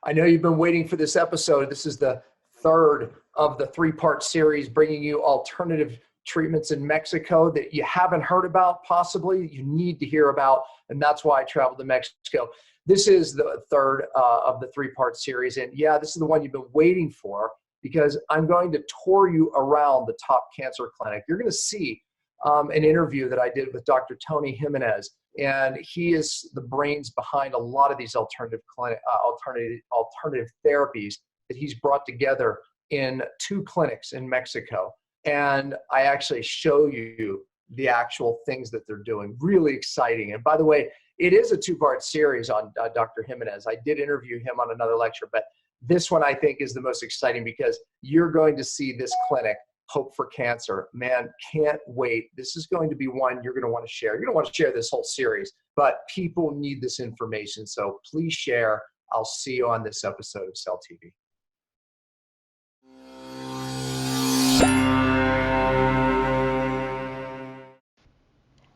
I know you've been waiting for this episode. This is the third of the three-part series bringing you alternative treatments in Mexico that you haven't heard about, possibly you need to hear about, and that's why I traveled to Mexico. This is the third of the three-part series, and yeah, this is the one you've been waiting for because I'm going to tour you around the top cancer clinic. You're going to see an interview that I did with Dr. Tony Jimenez, and he is the brains behind a lot of these alternative therapies that he's brought together in 2 clinics in Mexico. And I actually show you the actual things that they're doing. Really exciting. And by the way, it is a 2-part series on Dr. Jimenez. I did interview him on another lecture, but this one I think is the most exciting because you're going to see this clinic, Hope for Cancer. Man, can't wait. This is going to be one you're going to want to share. You're going to want to share this whole series, but people need this information. So please share. I'll see you on this episode of Cell TV.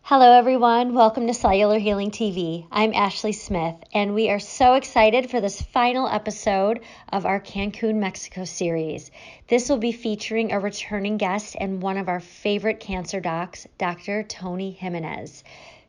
Hello everyone, welcome to Cellular Healing TV. I'm Ashley Smith, and we are so excited for this final episode of our Cancun Mexico series. This will be featuring a returning guest and one of our favorite cancer docs, Dr. Tony Jimenez.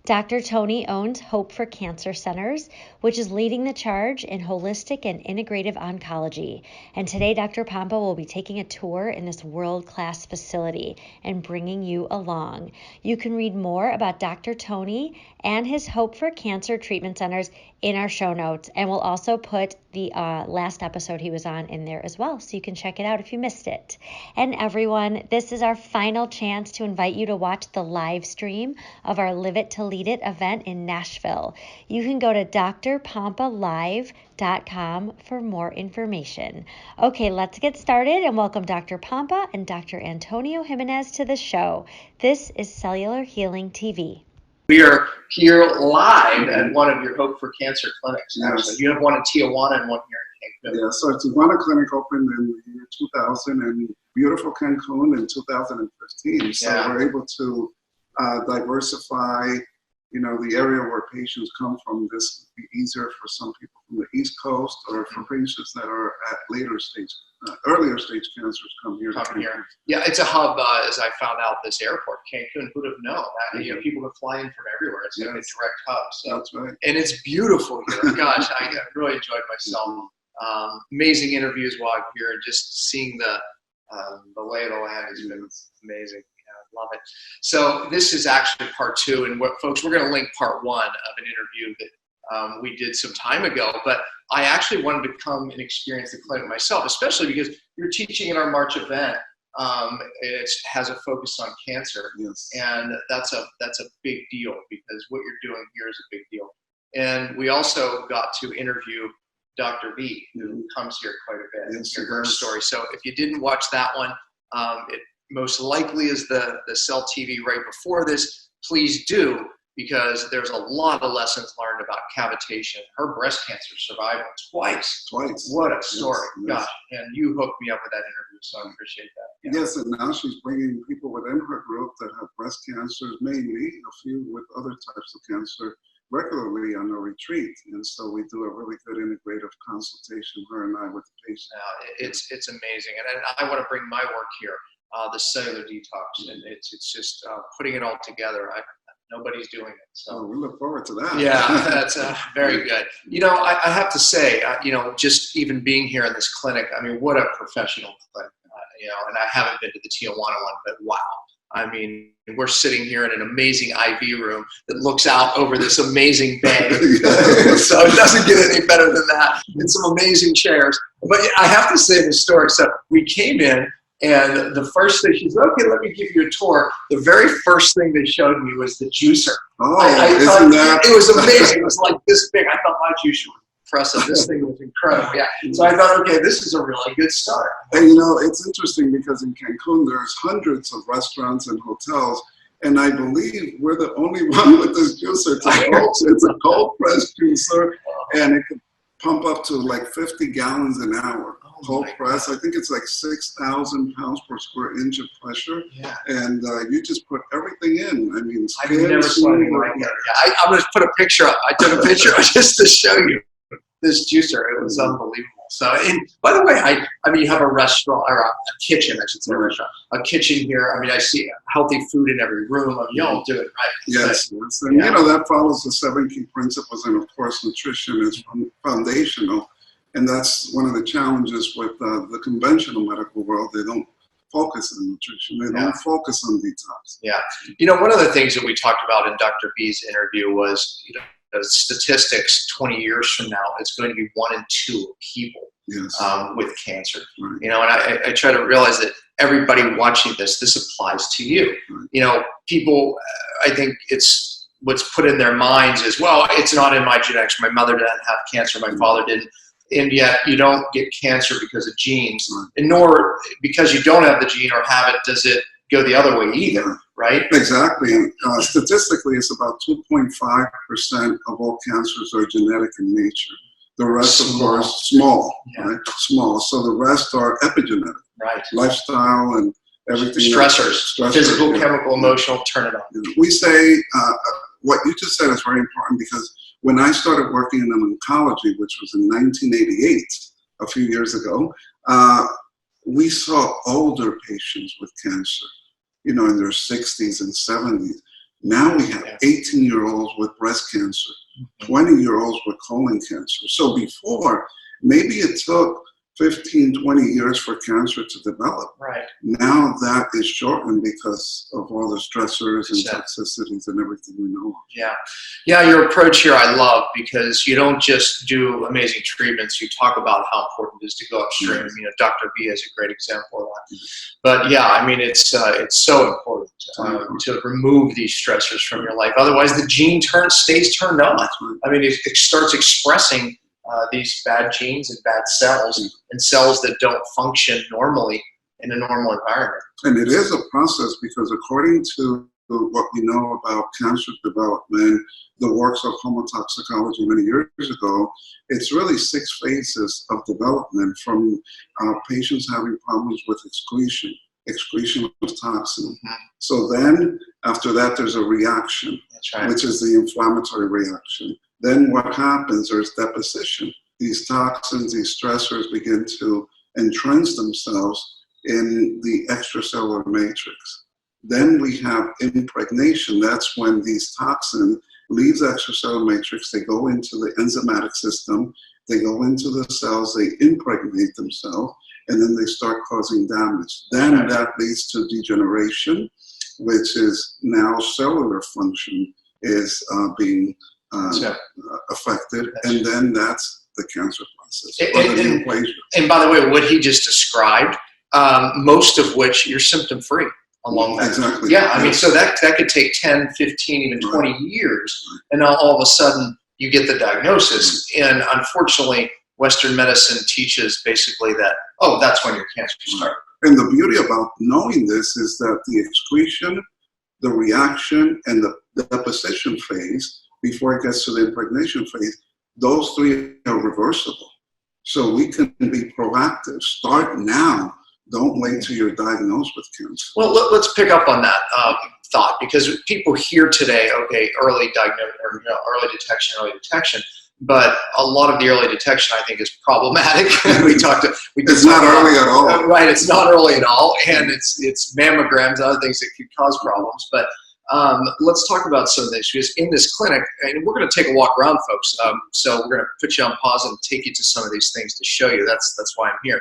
Dr. Tony owns Hope for Cancer Centers, which is leading the charge in holistic and integrative oncology. And today, Dr. Pompa will be taking a tour in this world-class facility and bringing you along. You can read more about Dr. Tony and his Hope for Cancer treatment centers in our show notes, and we'll also put the last episode he was on in there as well, so you can check it out if you missed it. And everyone, this is our final chance to invite you to watch the live stream of our Live It to Lead It event in Nashville. You can go to drpompalive.com for more information. Okay, let's get started and welcome Dr. Pompa and Dr. Antonio Jimenez to the show. This is Cellular Healing TV. We are here live at one of your Hope for Cancer clinics. Yes. You have one in Tijuana and one here in Cancun. Yeah, so Tijuana clinic opened in the year 2000 and beautiful Cancun in 2015. So we're able to diversify, the area where patients come from. This would be easier for some people from the East Coast or for patients that are at earlier stage cancers come here. Yeah, it's a hub, as I found out, this airport, Cancun. Who'd have known? People can fly in from everywhere. It's like a direct hub. So. That's right. And it's beautiful here. Gosh, I really enjoyed myself. Amazing interviews while I'm here, and just seeing the lay of the land has been amazing. Love it. So this is actually part 2, and folks, we're going to link part 1 of an interview that we did some time ago, but I actually wanted to come and experience the clinic myself, especially because you're teaching in our March event. It has a focus on cancer, and that's a big deal because what you're doing here is a big deal. And we also got to interview Dr. V, who comes here quite a bit and hear her story. So if you didn't watch that one, it most likely is the Cell TV right before this. Please do, because there's a lot of lessons learned about cavitation. Her breast cancer survival twice. What a story. Gosh, and you hooked me up with that interview, so I appreciate that. Yes, and now she's bringing people within her group that have breast cancers, mainly a few with other types of cancer, regularly on a retreat. And so we do a really good integrative consultation, her and I, with the patient. It's amazing, and I want to bring my work here. The cellular detox, and it's just putting it all together. Nobody's doing it. So we look forward to that. Yeah, that's very good. I have to say, just even being here in this clinic, I mean, what a professional clinic. And I haven't been to the Tijuana one, but wow. I mean, we're sitting here in an amazing IV room that looks out over this amazing bay. So it doesn't get any better than that. And some amazing chairs. But I have to say this story. So we came in, and the first thing, she said, okay, let me give you a tour. The very first thing they showed me was the juicer. Isn't that? It was amazing. It was like this big. I thought my juicer was impressive. This thing was incredible. Yeah. So I thought, okay, this is a really good start. And it's interesting because in Cancun, there's hundreds of restaurants and hotels. And I believe we're the only one with this juicer. It's a cold press juicer, and it can pump up to like 50 gallons an hour. Cold press. I think it's like 6,000 pounds per square inch of pressure. Yeah. And you just put everything in. I mean, I've never seen anything like that. Yeah, I'm going to put a picture up. I took a picture just to show you. this juicer. It was unbelievable. So, and by the way, I mean, you have a restaurant or a kitchen, I should say, a kitchen here. I mean, I see healthy food in every room. I mean, you all do it right. Yes, yes. And you know, that follows the 7 key principles, and of course, nutrition is foundational. And that's one of the challenges with the conventional medical world. They don't focus on nutrition. They don't focus on detox. Yeah. You know, one of the things that we talked about in Dr. B's interview was, you know, statistics 20 years from now, it's going to be 1 in 2 people with cancer. Right. You know, and I try to realize that everybody watching this applies to you. Right. You know, people, I think it's what's put in their minds is, well, it's not in my genetics. My mother didn't have cancer. My father didn't. And yet you don't get cancer because of genes, and nor because you don't have the gene or have it, does it go the other way either, right? Exactly. Statistically, it's about 2.5% of all cancers are genetic in nature. The rest, of course, small, right? Small. So the rest are epigenetic. Right. Lifestyle and everything. Stressors. Physical, chemical, emotional, turn it on. We say, what you just said is very important, because when I started working in oncology, which was in 1988, a few years ago, we saw older patients with cancer, you know, in their 60s and 70s. Now we have 18-year-olds with breast cancer, 20-year-olds with colon cancer. So before, maybe it took 15, 20 years for cancer to develop. Right. Now that is shortened because of all the stressors and toxicities and everything we know of. Yeah. Yeah, your approach here I love, because you don't just do amazing treatments. You talk about how important it is to go upstream. You know, Dr. B is a great example of that. But yeah, I mean, it's so important to remove these stressors from your life. Otherwise, the gene stays turned on. I mean, it starts expressing these bad genes and bad cells, and cells that don't function normally in a normal environment. And it is a process, because according to what we know about cancer development, the works of homotoxicology many years ago, it's really 6 phases of development, from patients having problems with excretion of toxin. So then after that, there's a reaction, which is the inflammatory reaction. Then what happens, there's deposition. These toxins, these stressors begin to entrench themselves in the extracellular matrix. Then we have impregnation. That's when these toxins leave the extracellular matrix. They go into the enzymatic system. They go into the cells. They impregnate themselves, and then they start causing damage. Then that leads to degeneration, which is now cellular function is being affected, and then that's the cancer process. And by the way, what he just described, most of which you're symptom-free along that. Exactly. Yeah, I mean, so that could take 10, 15, even 20 years, and now all of a sudden you get the diagnosis. And unfortunately, Western medicine teaches basically that, oh, that's when your cancer starts. And the beauty about knowing this is that the excretion, the reaction, and the deposition phase, before it gets to the impregnation phase, those 3 are reversible. So we can be proactive. Start now. Don't wait till you're diagnosed with cancer. Well, let's pick up on that thought, because people hear today, okay, early diagnosis, or early detection. But a lot of the early detection, I think, is problematic. It's not early at all. Right, it's not early at all, and it's mammograms, other things that could cause problems. But let's talk about some of this, because in this clinic, and we're going to take a walk around, folks. So we're going to put you on pause and take you to some of these things to show you. That's why I'm here.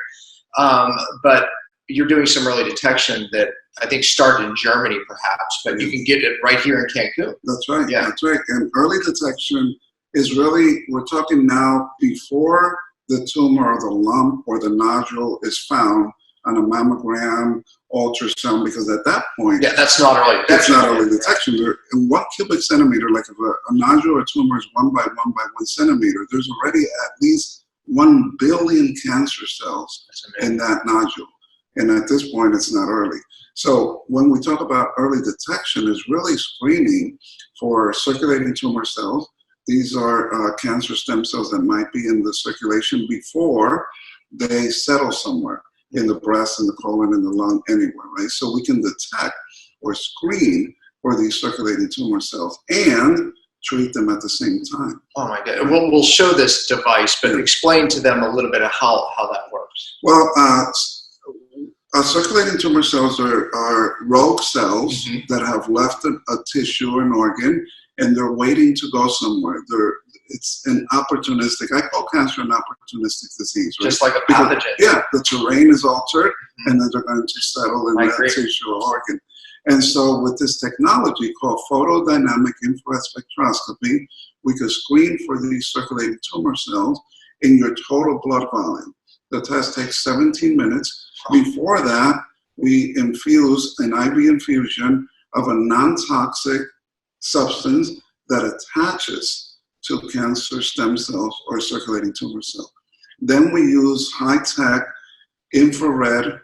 But you're doing some early detection that I think started in Germany, perhaps, but you can get it right here in Cancun. That's right. Yeah, that's right. And early detection is really, we're talking now before the tumor or the lump or the nodule is found on a mammogram, ultrasound, because at that point, that's not early detection. That's not early detection. In 1 cubic centimeter, like if a nodule or tumor is 1 by 1 by 1 centimeter, there's already at least 1 billion cancer cells in that nodule. And at this point, it's not early. So when we talk about early detection, it's really screening for circulating tumor cells. These are cancer stem cells that might be in the circulation before they settle somewhere in the breast, in the colon, in the lung, anywhere, right? So we can detect or screen for these circulating tumor cells and treat them at the same time. Oh my God. We'll show this device, but explain to them a little bit of how that works. Well, circulating tumor cells are rogue cells that have left a tissue or an organ, and they're waiting to go somewhere. It's an opportunistic, I call cancer an opportunistic disease. Right? Just like a pathogen. Because, the terrain is altered, and then they're going to settle in that tissue or organ. And so with this technology called photodynamic infrared spectroscopy, we could screen for these circulating tumor cells in your total blood volume. The test takes 17 minutes. Before that, we infuse an IV infusion of a non-toxic substance that attaches to cancer stem cells or circulating tumor cells. Then we use high-tech infrared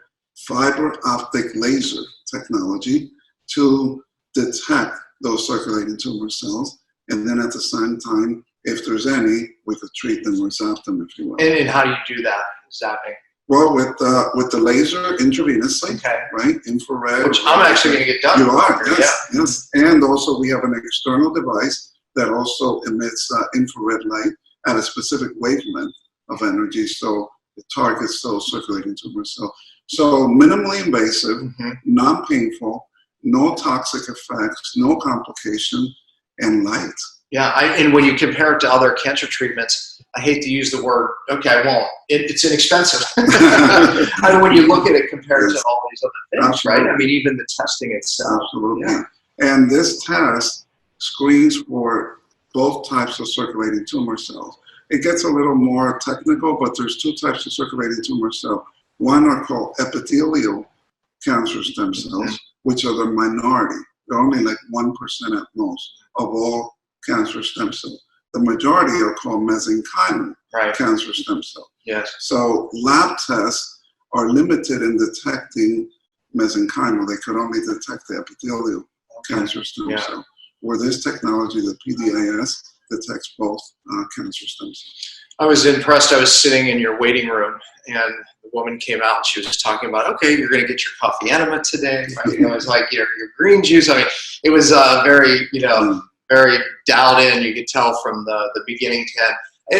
fiber optic laser technology to detect those circulating tumor cells. And then at the same time, if there's any, we could treat them or zap them, if you will. And how do you do that, zapping? Well, with the laser intravenously, right? Infrared. Which I'm actually going to get done. You are, yes. And also we have an external device that also emits infrared light at a specific wavelength of energy, so it targets those circulating tumor cells. So minimally invasive, non-painful, no toxic effects, no complication, and light. Yeah, and when you compare it to other cancer treatments, I hate to use the word, I won't. It's inexpensive. I mean, when you look at it compared to all these other things, right? I mean, even the testing itself. Absolutely. Yeah. And this test screens for both types of circulating tumor cells. It gets a little more technical, but there's two types of circulating tumor cells. One are called epithelial cancer stem cells, which are the minority. They're only like 1% at most of all cancer stem cells. The majority are called mesenchymal cancer stem cells. Yes. So lab tests are limited in detecting mesenchymal. They could only detect the epithelial cancer stem cell. Where this technology, the PDIS, detects both cancer stem cells. I was impressed. I was sitting in your waiting room, and the woman came out and she was talking about, okay, you're going to get your coffee enema today. Right? It was like your green juice. I mean, it was very, very dialed in. You could tell from the beginning to end.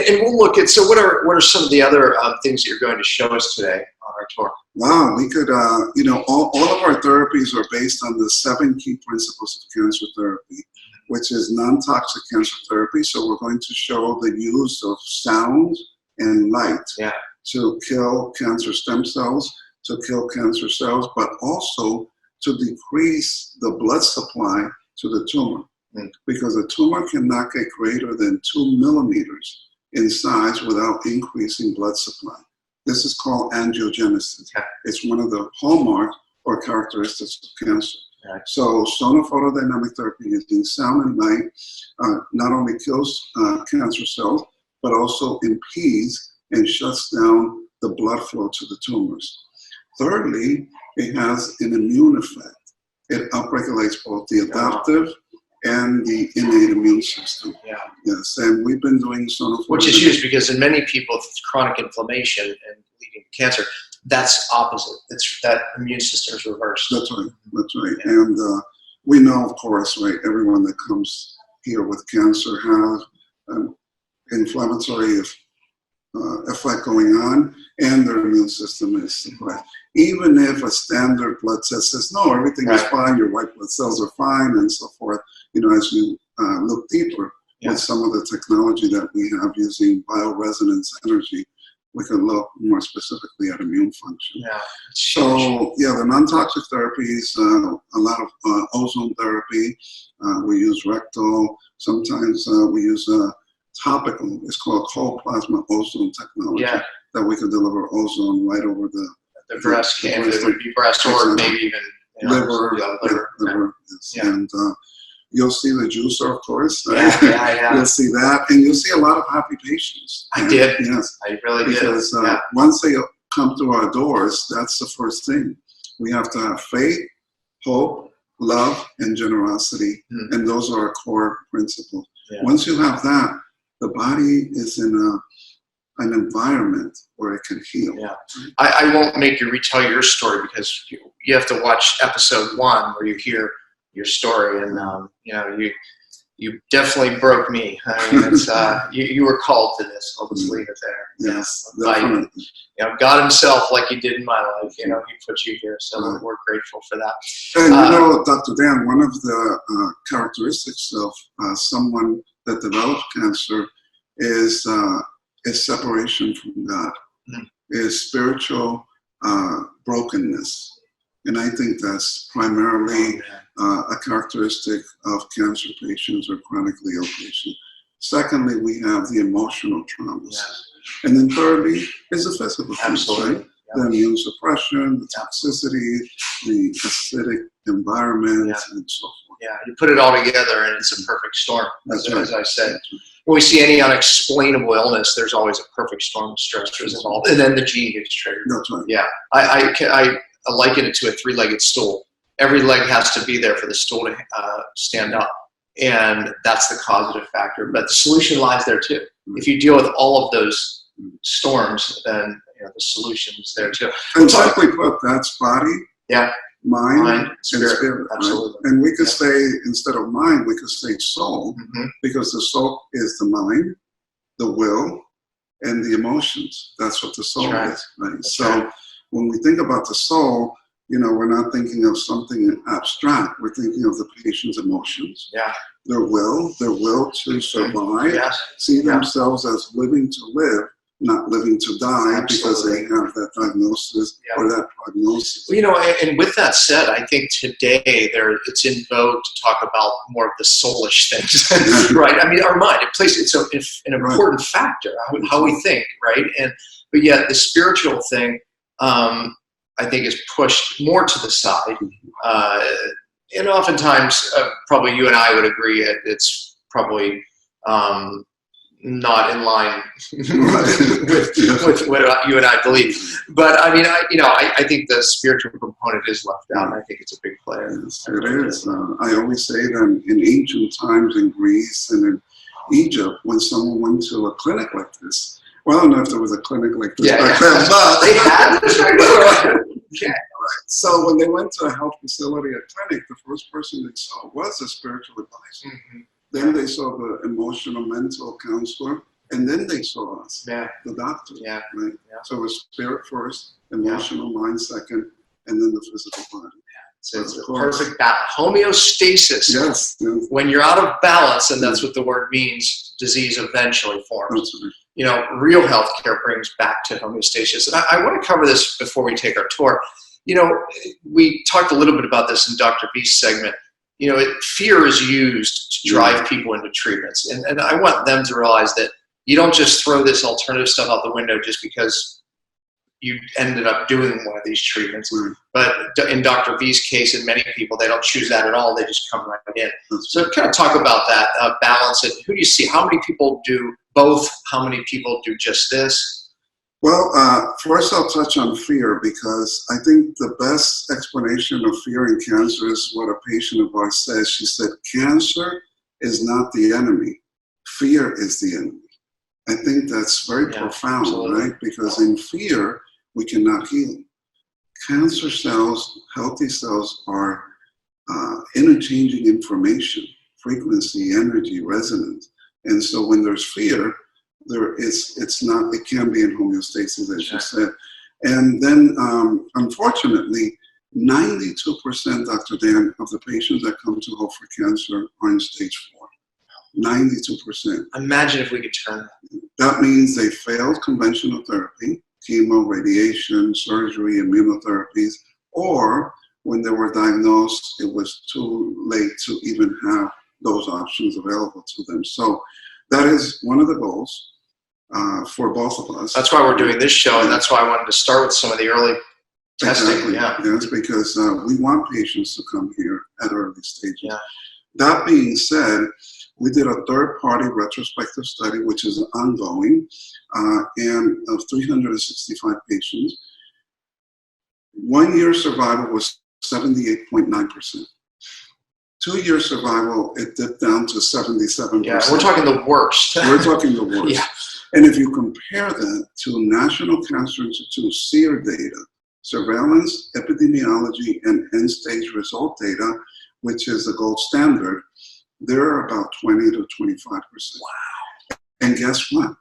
And we'll look at, so what are some of the other things that you're going to show us today on our tour? Wow, we could, all of our therapies are based on the 7 key principles of cancer therapy, which is non-toxic cancer therapy. So we're going to show the use of sound and light to kill cancer stem cells, to kill cancer cells, but also to decrease the blood supply to the tumor. Because a tumor cannot get greater than 2 millimeters in size without increasing blood supply. This is called angiogenesis. It's one of the hallmarks or characteristics of cancer. So sonophotodynamic therapy using sound and light not only kills cancer cells, but also impedes and shuts down the blood flow to the tumors. Thirdly, it has an immune effect. It upregulates both the adaptive and the innate immune system. Yes, and we've been doing sonophotodynamic. Which is huge because in many people with chronic inflammation and leading to cancer, that's opposite. It's that immune system is reversed. That's right. That's right. And we know, of course, right, everyone that comes here with cancer has an inflammatory effect going on, and their immune system is suppressed. Even if a standard blood test says, no, everything is fine, your white blood cells are fine, and so forth, as you look deeper with some of the technology that we have using bioresonance energy, we can look more specifically at immune function. So, the non-toxic therapies, a lot of ozone therapy. We use rectal. Sometimes we use topical. It's called cold plasma ozone technology that we can deliver ozone right over the breast cancer. It would be breast or maybe even liver. Yes. And you'll see the juicer, of course. You'll see that, and you'll see a lot of happy patients. I did. Yes, I really did. Because once they come through our doors, that's the first thing. We have to have faith, hope, love, and generosity, and those are our core principles. Once you have that, the body is in an environment where it can heal. I won't make you retell your story because you have to watch episode 1 where you hear your story, and you you definitely broke me. I mean, it's, you were called to this. I'll just leave it there. Yes, definitely. God himself, like he did in my life, he put you here. So we're grateful for that. And Dr. Dan, one of the characteristics of someone that develops cancer is separation from God, is spiritual brokenness. And I think that's primarily a characteristic of cancer patients or chronically ill patients. Secondly, we have the emotional traumas. And then thirdly is the physical traumas, right? The immune suppression, the toxicity, the acidic environment, and so forth. Yeah, you put it all together and it's a perfect storm, as I said. When we see any unexplainable illness, there's always a perfect storm of stressors involved, and then the gene gets triggered. That's right. Yeah, I liken it to a three-legged stool. Every leg has to be there for the stool to stand up, and that's the causative factor. But the solution lies there too. If you deal with all of those storms, then the solution is there too. And simply put, that's body, mind, and spirit. Absolutely. Right? And we could say, instead of mind, we could say soul, because the soul is the mind, the will, and the emotions. That's what the soul is, right? So when we think about the soul, we're not thinking of something abstract. We're thinking of the patient's emotions, their will to survive, see themselves as living to live, not living to die because they have that diagnosis or that prognosis. Well, and with that said, I think today it's in vogue to talk about more of the soulish things, right? I mean, our mind, it's an important factor, how we think, right? But yet the spiritual thing, I think is pushed more to the side. And oftentimes, probably you and I would agree, it's probably not in line with what you and I believe. But I mean, I think the spiritual component is left out, and I think it's a big player. Yes, it is. I always say that in ancient times in Greece and in Egypt, when someone went to a clinic like this, well, I don't know if there was a clinic like this back then, but they had this right. So when they went to a health facility or clinic, the first person they saw was a spiritual advisor. Then they saw the emotional, mental counselor, and then they saw us, the doctor. Right? So it was spirit first, emotional mind second, and then the physical body. So it's a perfect balance. Homeostasis. Yes. When you're out of balance, and that's what the word means, disease eventually forms. Real healthcare brings back to homeostasis. And I want to cover this before we take our tour. We talked a little bit about this in Dr. B's segment. Fear is used to drive people into treatments. And I want them to realize that you don't just throw this alternative stuff out the window just because you ended up doing one of these treatments. But in Dr. B's case, and many people, they don't choose that at all. They just come right in. So kind of talk about that balance. And who do you see? How many people do both? How many people do just this? Well, first I'll touch on fear, because I think the best explanation of fear in cancer is what a patient of ours says. She said, cancer is not the enemy. Fear is the enemy. I think that's very profound, right? Because in fear, we cannot heal. Cancer cells, healthy cells, are interchanging information, frequency, energy, resonance. And so when there's fear, it can be in homeostasis, as you said. And then, unfortunately, 92%, Dr. Dan, of the patients that come to Hope for Cancer are in stage 4. 92%. Imagine if we could turn that. That means they failed conventional therapy, chemo, radiation, surgery, immunotherapies, or when they were diagnosed, it was too late to even have those options available to them. So that is one of the goals for both of us. That's why we're doing this show, and that's why I wanted to start with some of the early testing. Exactly. Yes, because we want patients to come here at early stages. That being said, we did a third-party retrospective study, which is ongoing, and of 365 patients. 1-year survival was 78.9%. 2-year survival, it dipped down to 77%. Yeah, we're talking the worst. We're talking the worst. And if you compare that to National Cancer Institute SEER data, surveillance, epidemiology, and end-stage result data, which is the gold standard, they're about 20 to 25%. Wow. And guess what? Wow.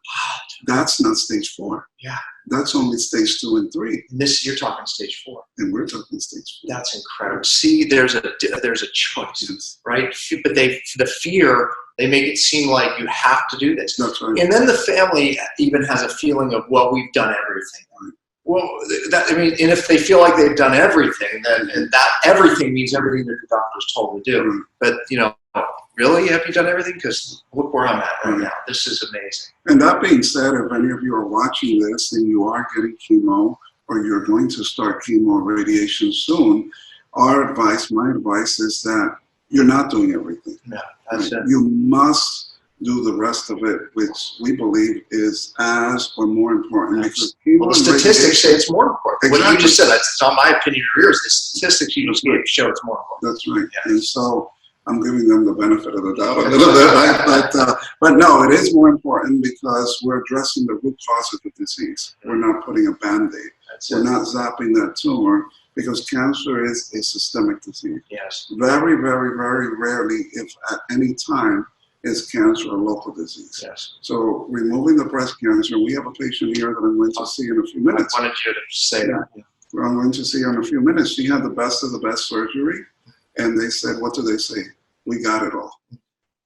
That's not stage 4. Yeah. That's only stage 2 and 3. And this, you're talking stage 4. And we're talking stage 4. That's incredible. See, there's a choice, Yes. right? But the fear, they make it seem like you have to do this. That's right. And then the family even has a feeling of, well, we've done everything. Right. Well, and if they feel like they've done everything, then that everything means everything that the doctor's told to do. Right. But, really, have you done everything? Because look where I'm at right now. This is amazing. And that being said, if any of you are watching this and you are getting chemo or you're going to start chemo radiation soon, my advice is that you're not doing everything. No, that's it. You must do the rest of it, which we believe is as or more important. Because well, the statistics say it's more important. Exactly. What you just said, that's not my opinion or yours. The statistics you just gave show it's more important. That's right. Yeah. And so I'm giving them the benefit of the doubt a little bit, right? But no, it is more important because we're addressing the root cause of the disease. We're not putting a Band-Aid. We're not zapping that tumor because cancer is a systemic disease. Yes. Very, very, very rarely, if at any time, is cancer a local disease. Yes. So removing the breast cancer, we have a patient here that I'm going to see in a few minutes. I wanted you to say that. Yeah. I'm going to see her in a few minutes. She had the best of the best surgery. And they said, what do they say? We got it all.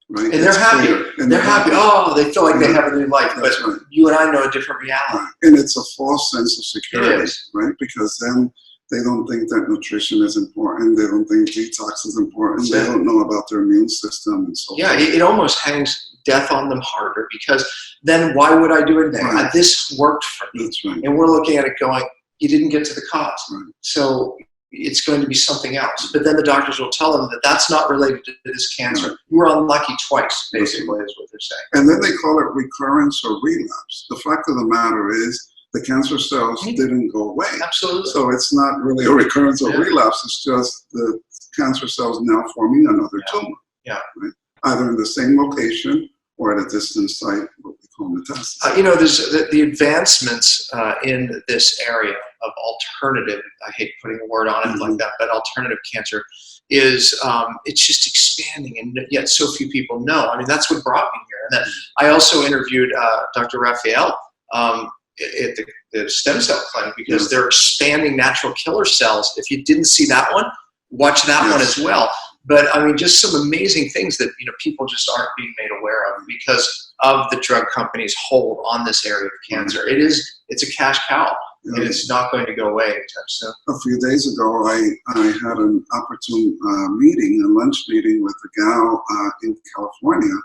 Right? And they're happy. And they're happy. Oh, they feel like they have a new life. That's but right. you and I know a different reality. Right. And it's a false sense of security, It is. right? Because then they don't think that nutrition is important. They don't think detox is important. They don't know about their immune system and so forth. It almost hangs death on them harder because then why would I do anything? Right. This worked for me. That's right. And we're looking at it going, you didn't get to the cause. Right. So it's going to be something else. But then the doctors will tell them that that's not related to this cancer. Right. You were unlucky twice, basically, is what they're saying. And then they call it recurrence or relapse. The fact of the matter is the cancer cells didn't go away. Absolutely. So it's not really a recurrence or relapse. It's just the cancer cells now forming another tumor. Yeah. Right? Either in the same location or at a distant site, what we call metastasis. There's the advancements in this area of alternative, I hate putting a word on it like that, but alternative cancer is, it's just expanding, and yet so few people know. I mean, that's what brought me here. And then I also interviewed Dr. Raphael at the stem cell clinic because they're expanding natural killer cells. If you didn't see that one, watch that one as well. But I mean, just some amazing things that people just aren't being made aware of because of the drug companies' hold on this area of cancer. It's a cash cow, and it's not going to go away anytime soon. A few days ago, I had an opportune meeting, a lunch meeting with a gal in California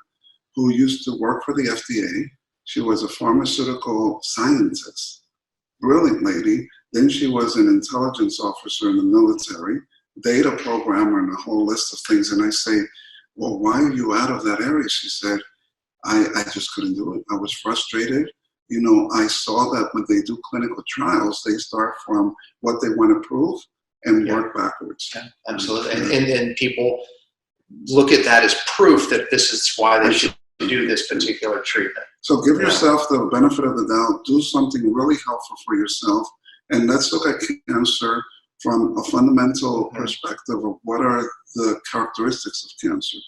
who used to work for the FDA. She was a pharmaceutical scientist, brilliant lady. Then she was an intelligence officer in the military, data programmer, and a whole list of things. And I say, well, why are you out of that area? She said, I just couldn't do it. I was frustrated. I saw that when they do clinical trials, they start from what they want to prove and work backwards. Yeah, absolutely. And people look at that as proof that this is why they should do this particular treatment. So give yourself the benefit of the doubt. Do something really helpful for yourself. And let's look at cancer from a fundamental perspective of what are the characteristics of cancer.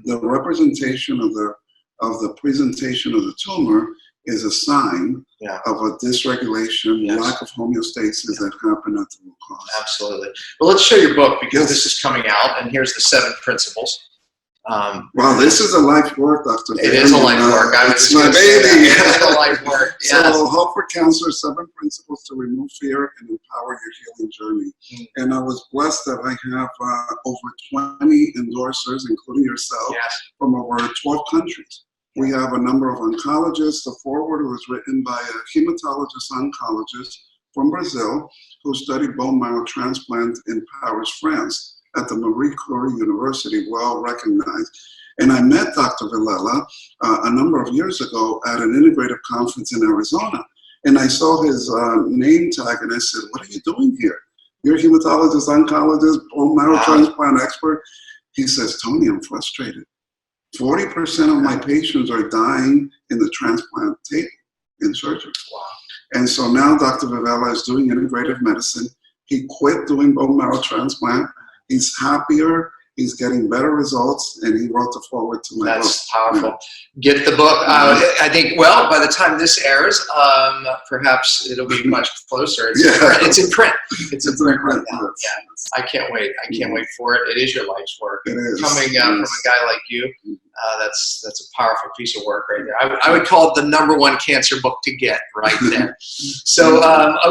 The representation of the presentation of the tumor is a sign of a dysregulation, lack of homeostasis that happen at the root cause. Absolutely. Well, let's show your book because this is coming out, and here's the 7 principles. Wow, this is a life work, Dr. It is a life work. It's my baby. It's a life work. Yes. So, Hope for Cancer: 7 Principles to Remove Fear and Empower Your Healing Journey. And I was blessed that I have over 20 endorsers, including yourself, from over 12 countries. We have a number of oncologists. The foreword was written by a hematologist-oncologist from Brazil who studied bone marrow transplant in Paris, France, at the Marie Curie University, well recognized. And I met Dr. Villela a number of years ago at an integrative conference in Arizona. And I saw his name tag and I said, what are you doing here? You're a hematologist, oncologist, bone marrow transplant expert. He says, Tony, I'm frustrated. 40% of my patients are dying in the transplant table in surgery. Wow. And so now Dr. Villela is doing integrative medicine. He quit doing bone marrow transplant. He's happier, He's getting better results, and he wrote the foreword to my book. That's powerful. Get the book. I think, well, by the time this airs, perhaps it'll be much closer. It's in print. It's in print. It's in print right now. Yeah. I can't wait. I can't wait for it. It is your life's work. It is. Coming from a guy like you, that's a powerful piece of work right there. I would call it the #1 cancer book to get right there. So,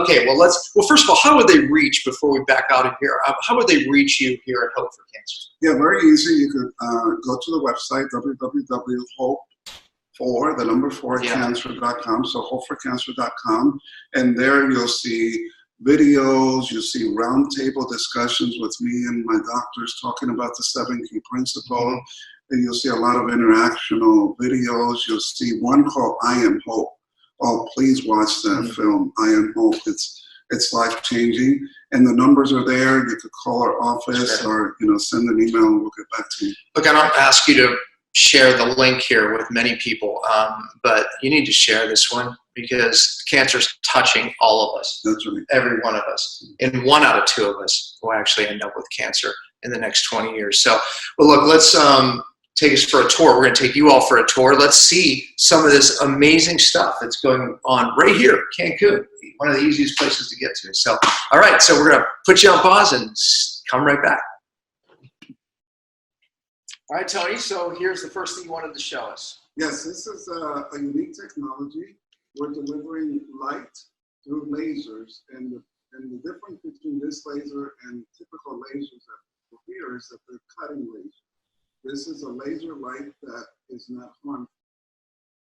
okay, well, first of all, how would they reach, before we back out of here, how would they reach you here at Hope for Cancer? Yeah, very easy. You could go to the website, www.hope4cancer.com, so hopeforcancer.com, and there you'll see videos, you'll see roundtable discussions with me and my doctors talking about the 7 key principles, and you'll see a lot of interactional videos. You'll see one called I Am Hope. Oh, please watch that film, I Am Hope. It's life-changing, and the numbers are there. You could call our office or send an email, and we'll get back to you. Look, I don't ask you to share the link here with many people, but you need to share this one, because cancer is touching all of us. That's right. Every one of us, and 1 out of 2 of us will actually end up with cancer in the next 20 years. So, well, look, let's take us for a tour. We're going to take you all for a tour. Let's see some of this amazing stuff that's going on right here, Cancun, one of the easiest places to get to. So, all right, so we're going to put you on pause and come right back. All right, Tony, so here's the first thing you wanted to show us. Yes, this is a unique technology. We're delivering light through lasers, and the difference between this laser and typical lasers that we hear is that they're cutting lasers. This is a laser light that is not harmful.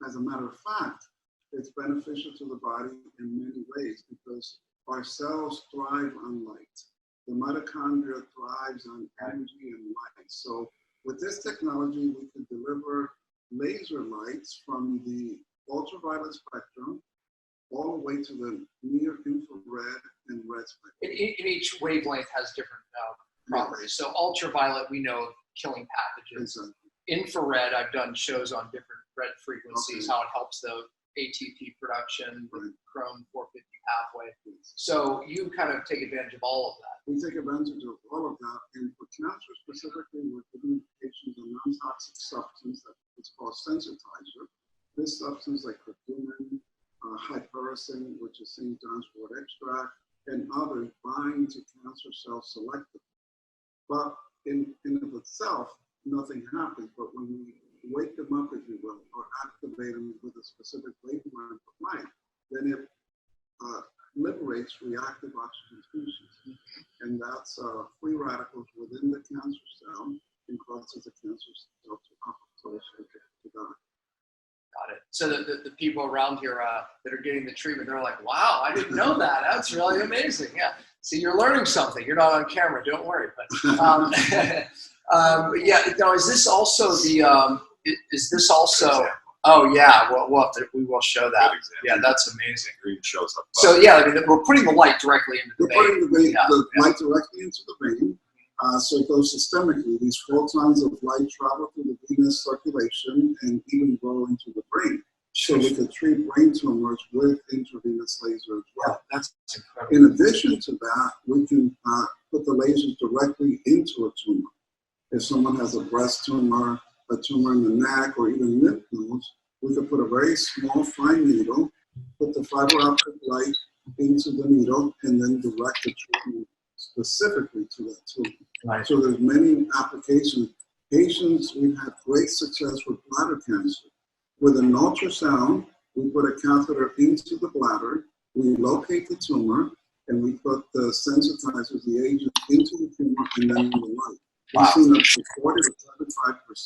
As a matter of fact, it's beneficial to the body in many ways, because our cells thrive on light. The mitochondria thrives on energy and light. So with this technology, we can deliver laser lights from the ultraviolet spectrum all the way to the near infrared and red spectrum. And each wavelength has different properties. So ultraviolet, we know, killing pathogens. Exactly. Infrared, I've done shows on different red frequencies, how it helps the ATP production, the chrome 450 pathway. So you kind of take advantage of all of that. We take advantage of all of that, and for cancer specifically, we're giving patients a non-toxic substance that is called sensitizer. This substance, like curcumin, hypericin, which is St. John's wort extract, and others, bind to cancer cells selectively. But in of itself, nothing happens. But when we wake them up, if you will, or activate them with a specific wavelength of light, then it liberates reactive oxygen species. And that's free radicals within the cancer cell and causes the cancer cell to die. Got it. So the people around here that are getting the treatment, they're like, wow, I didn't know that. That's really amazing. Yeah. See, you're learning something. You're not on camera. Don't worry. But yeah. Now, is this also the? Is this also? Oh yeah. Well, we will show that. Yeah, that's amazing. Green shows up. So yeah, I mean, we're putting the light directly into the vein. We're putting the light directly into the vein. So it goes systemically. These photons of light travel through the venous circulation and even go into the brain. So we could treat brain tumors with intravenous laser as well. That's incredible. In addition to that, we can put the lasers directly into a tumor. If someone has a breast tumor, a tumor in the neck, or even lymph nodes, we could put a very small, fine needle, put the fiber optic light into the needle, and then direct the treatment specifically to that tumor. Right. So there's many applications. Patients, we've had great success with bladder cancer. With an ultrasound, we put a catheter into the bladder, we locate the tumor, and we put the sensitizers, the agent, into the tumor and then the light. We've seen up to 40 to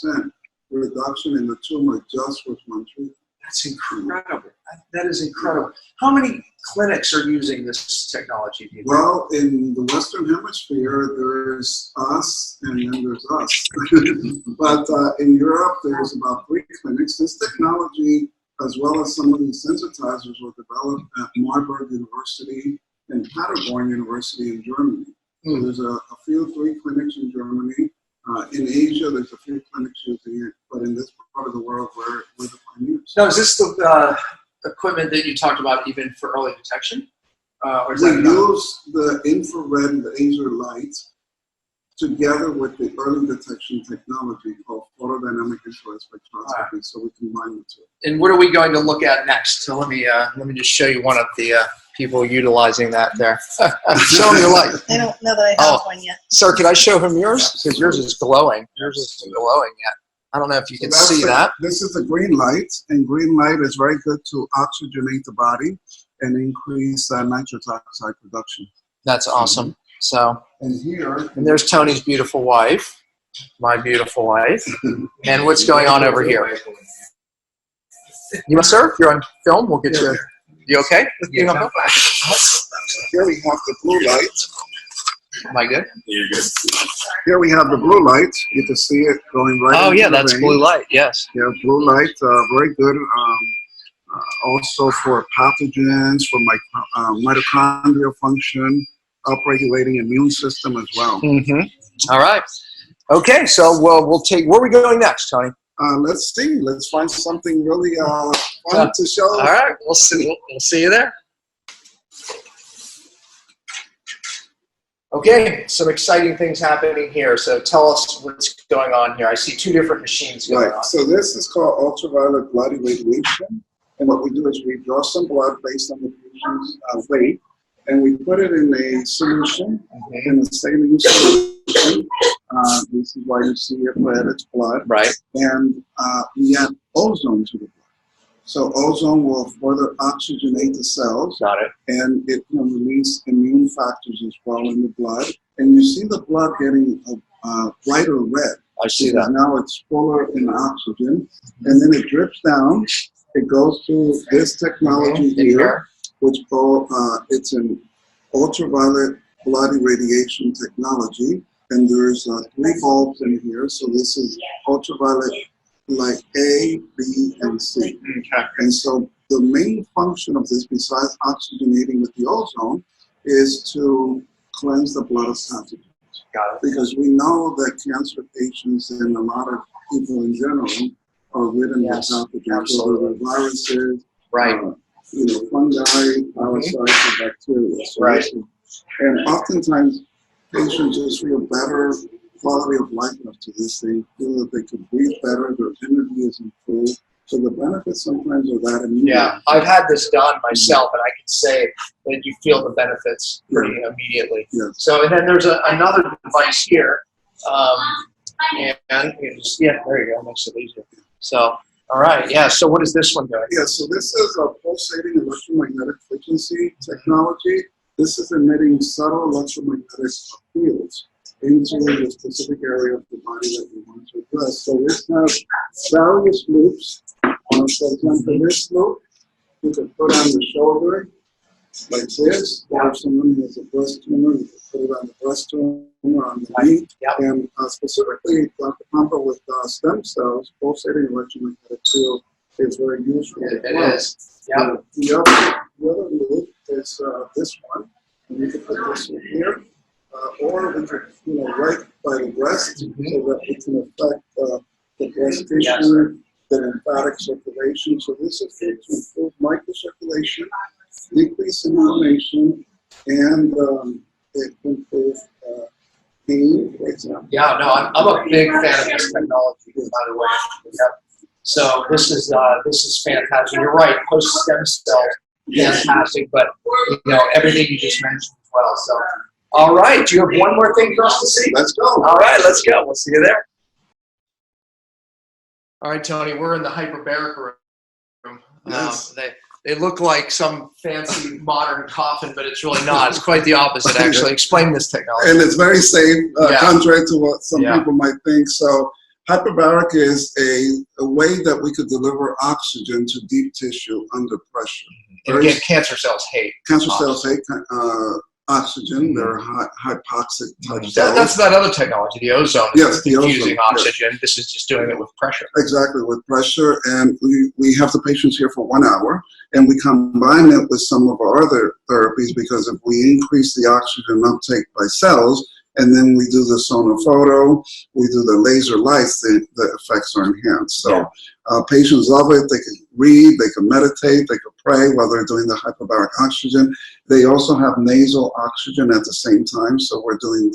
75% reduction in the tumor just with one treatment. That's incredible. That is incredible. How many clinics are using this technology? Well, in the Western Hemisphere, there's us, and then there's us. But in Europe, there's about 3 clinics. This technology, as well as some of these sensitizers, were developed at Marburg University and Paderborn University in Germany. So there's a few 3 clinics in Germany. In Asia, there's a few clinics using it, but in this part of the world, we're the pioneers. Now, is this the equipment that you talked about even for early detection? Or is we use the infrared laser light together with the early detection technology called photodynamic infrared spectroscopy, Right. so we combine the two. And what are we going to look at next? So let me just show you one of the people utilizing that there. Show him your light. I don't know that I have one yet. Sir, could I show him yours? Because yours is glowing. Yours isn't glowing yet. I don't know if you can see that. This is the green light, and green light is very good to oxygenate the body and increase nitrous oxide production. That's awesome. So, and there's Tony's beautiful wife, my beautiful wife. And what's going on over here? You, sir, you're on film. We'll get you. You okay? Here we have the blue light. Am I good? You're good. Here we have the blue light. You can see it going right. Oh, into yeah, the that's vein. blue light. Yes. Yeah, blue light, very good. Also for pathogens, for mitochondrial function, upregulating immune system as well. Mm-hmm. All right. Okay, so we'll take. Where are we going next, Tony? Let's see. Let's find something really fun to show. All right, we'll see. We'll see you there. Okay, some exciting things happening here. So tell us what's going on here. I see two different machines going on. So this is called ultraviolet blood irradiation. And what we do is we draw some blood based on the patient's weight, and we put it in a solution, in a saline solution. This is why you see it red, it's blood. Right. And we add ozone to the blood. So ozone will further oxygenate the cells. Got it. And it can release immune factors as well in the blood. And you see the blood getting a brighter red. I see that. Now it's fuller in oxygen. And then it drips down. It goes to this technology here, which it's an ultraviolet blood irradiation technology. And there's 3 bulbs in here. So this is ultraviolet like A, B, and C. Okay. And so the main function of this, besides oxygenating with the ozone, is to cleanse the blood of pathogens. Got it. Because we know that cancer patients and a lot of people in general are ridden with pathogens, whether they're viruses, right. Fungi, parasites, and bacteria. So right. And oftentimes patients just feel better quality of life after this. They feel that they can breathe better, their energy is improved. So the benefits sometimes are that immediate. Yeah, I've had this done myself, and I can say that you feel the benefits pretty immediately. Yes. So, and then there's another device here, and you just, there you go, makes it easier. So, all right, yeah. So, what is this one doing? Yeah, so this is a pulsating electromagnetic frequency technology. This is emitting subtle electromagnetic fields into the specific area of the body that we want to address. So this has various loops. For example, this loop you can put on the shoulder like this, or if someone has a breast tumor, you can put it on the breast tumor, on the knee. Yep. And specifically, Dr. Pompa, with stem cells, pulsating electromagnetic field is very useful. It is. Yeah. The other loop is this one, and you can put this one here. Or we could, right by the breast, so that we can affect the breast tissue, the lymphatic circulation. So this is to improve microcirculation, decrease inflammation, and it improves pain, for example. Yeah, no, I'm a big fan of this technology, by the way. Yep. So this is fantastic. You're right, post stem cells, fantastic, but everything you just mentioned as well. So. All right, do you have one more thing for us to see? Let's go. All right, let's go. We'll see you there. All right, Tony, we're in the hyperbaric room. Yes. They look like some fancy modern coffin, but it's really not. It's quite the opposite, actually. Explain this technology. And it's very safe, contrary to what some people might think. So hyperbaric is a way that we could deliver oxygen to deep tissue under pressure. And again, cancer cells hate Cancer cells hate oxygen. They're hypoxic type cells. That's that other technology, the ozone. Yes, the diffusing ozone, oxygen. Yes. This is just doing it with pressure. Exactly, with pressure. And we have the patients here for 1 hour, and we combine it with some of our other therapies, because if we increase the oxygen uptake by cells And then we do the sonophoto, we do the laser lights, the effects are enhanced. So patients love it. They can read, they can meditate, they can pray while they're doing the hyperbaric oxygen. They also have nasal oxygen at the same time. So we're doing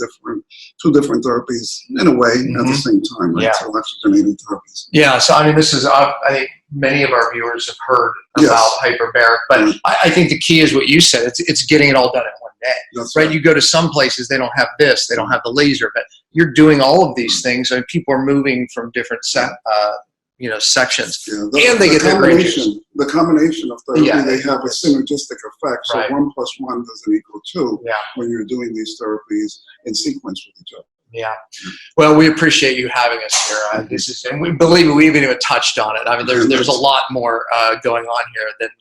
two different therapies in a way at the same time, right? So oxygenating therapies. Yeah, so I mean, this is, I think many of our viewers have heard about hyperbaric, but I think the key is what you said. It's getting it all done in one day. That's right? You go to some places, they don't have this, they don't have the laser, but you're doing all of these things. I mean, people are moving from different sections, and they get the combination of therapy. They have a synergistic effect. So 1 + 1 doesn't equal 2 when you're doing these therapies in sequence with each other. Yeah. Well, we appreciate you having us here. This is, and we believe we haven't even touched on it. I mean, there's a lot more going on here than,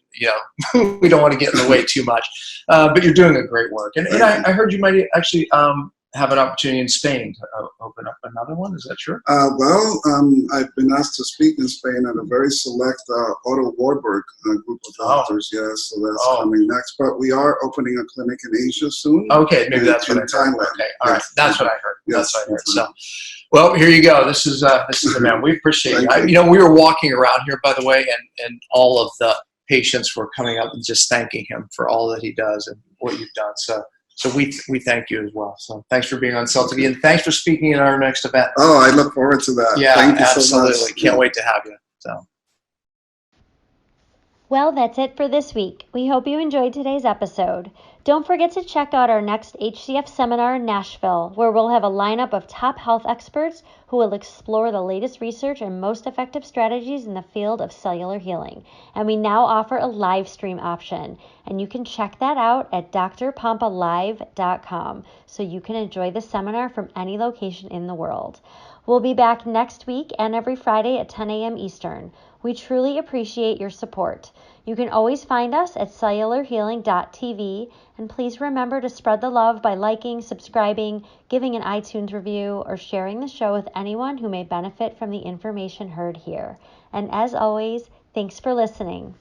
we don't want to get in the way too much. But you're doing a great work. And I heard you might actually have an opportunity in Spain to open up another one. Is that true? I've been asked to speak in Spain at a very select Otto Warburg group of doctors. So that's coming next. But we are opening a clinic in Asia soon. Okay, maybe that's what I heard. Thailand. Okay, all right, that's what I heard. That's what I heard. So, well, here you go. This is a man. We appreciate you. We were walking around here, by the way, and all of the patients were coming up and just thanking him for all that he does and what you've done. So we thank you as well. So thanks for being on Cell TV, and thanks for speaking at our next event. Oh, I look forward to that. Yeah, thank you absolutely. so much. Can't wait to have you. So. Well, that's it for this week. We hope you enjoyed today's episode. Don't forget to check out our next HCF seminar in Nashville, where we'll have a lineup of top health experts who will explore the latest research and most effective strategies in the field of cellular healing. And we now offer a live stream option, and you can check that out at drpompalive.com, so you can enjoy the seminar from any location in the world. We'll be back next week and every Friday at 10 a.m. Eastern. We truly appreciate your support. You can always find us at cellularhealing.tv, and please remember to spread the love by liking, subscribing, giving an iTunes review, or sharing the show with anyone who may benefit from the information heard here. And as always, thanks for listening.